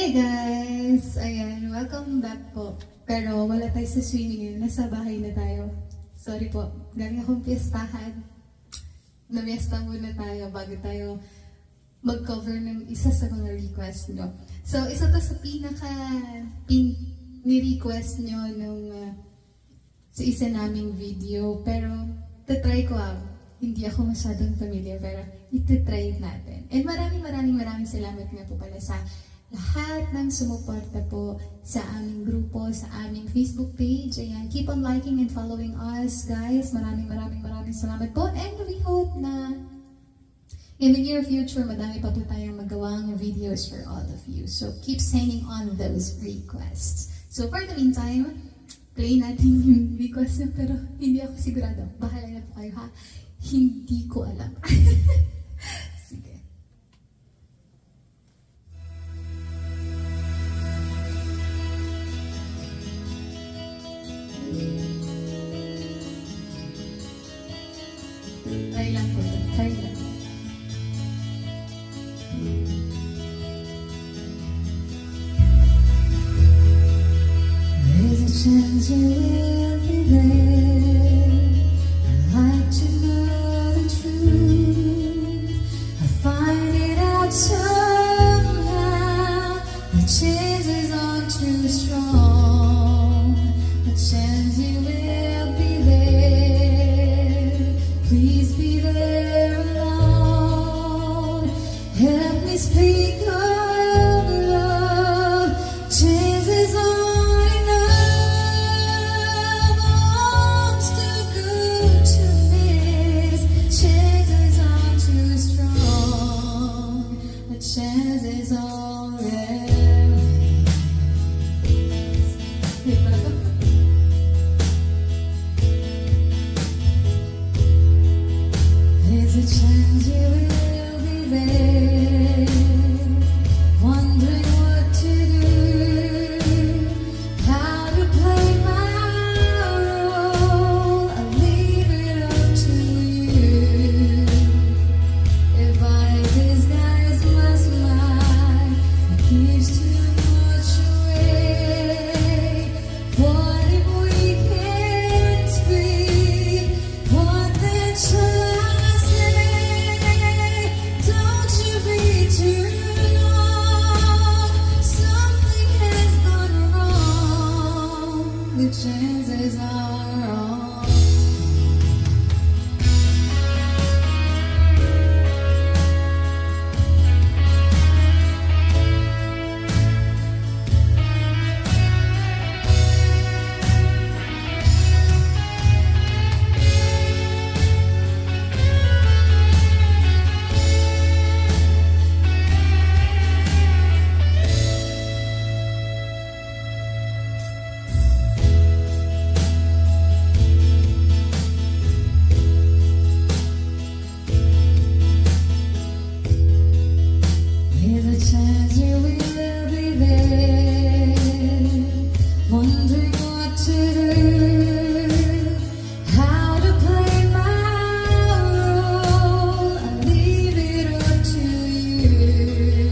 Hey guys! Ayan, welcome back po. Pero wala tayo sa swimming ngayon. Nasa bahay na tayo. Sorry po. Galing akong piyestahan. Namiesta muna tayo bago tayo mag-cover ng isa sa mga request nyo. So, isa to sa ni-request nyo nung sa isa naming video. Pero, tatry ko hindi ako masyadong familiar, pero iti-try natin. And maraming salamat nga po pala sa lahat ng sumuporta po sa aming grupo, sa aming Facebook page. Ayan, keep on liking and following us, guys. Maraming salamat po. And we hope na in the near future, madami pa po tayong magawang videos for all of you. So, keep sending on those requests. So, for the meantime, play natin yung request na, pero hindi ako sigurado. Bahala na po kayo, ha? Hindi ko alam. Sige. Try lang po ito. Try lang. There's a chance you will be there. I'd like to know the truth. I find it out somehow. The chances aren't too strong. A chance you will be there. Please be there alone. Help me speak of love. Chances aren't enough. All's too good to miss. Chances aren't too strong. The chances are there. There's a chance you will be there, wondering what to do, how to play my role. I'll leave it up to you. If I disguise my smile, it gives too much away. What if we can't speak? What then shall I say? Don't you be too long. Something has gone wrong. The chances are wrong. There's a chance you will be there, wondering what to do, how to play my role. I'll leave it up to you.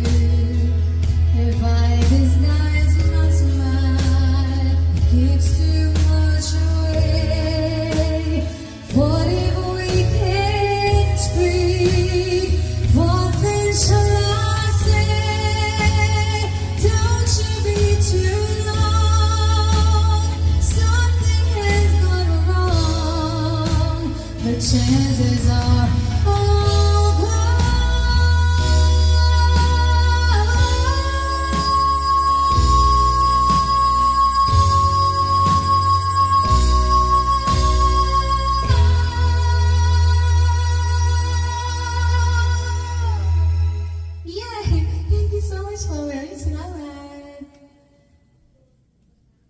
If I disguise my smile, it gives too much away. What if we can't speak? What then shall I say? Don't you be too long. Something has gone wrong. The chances are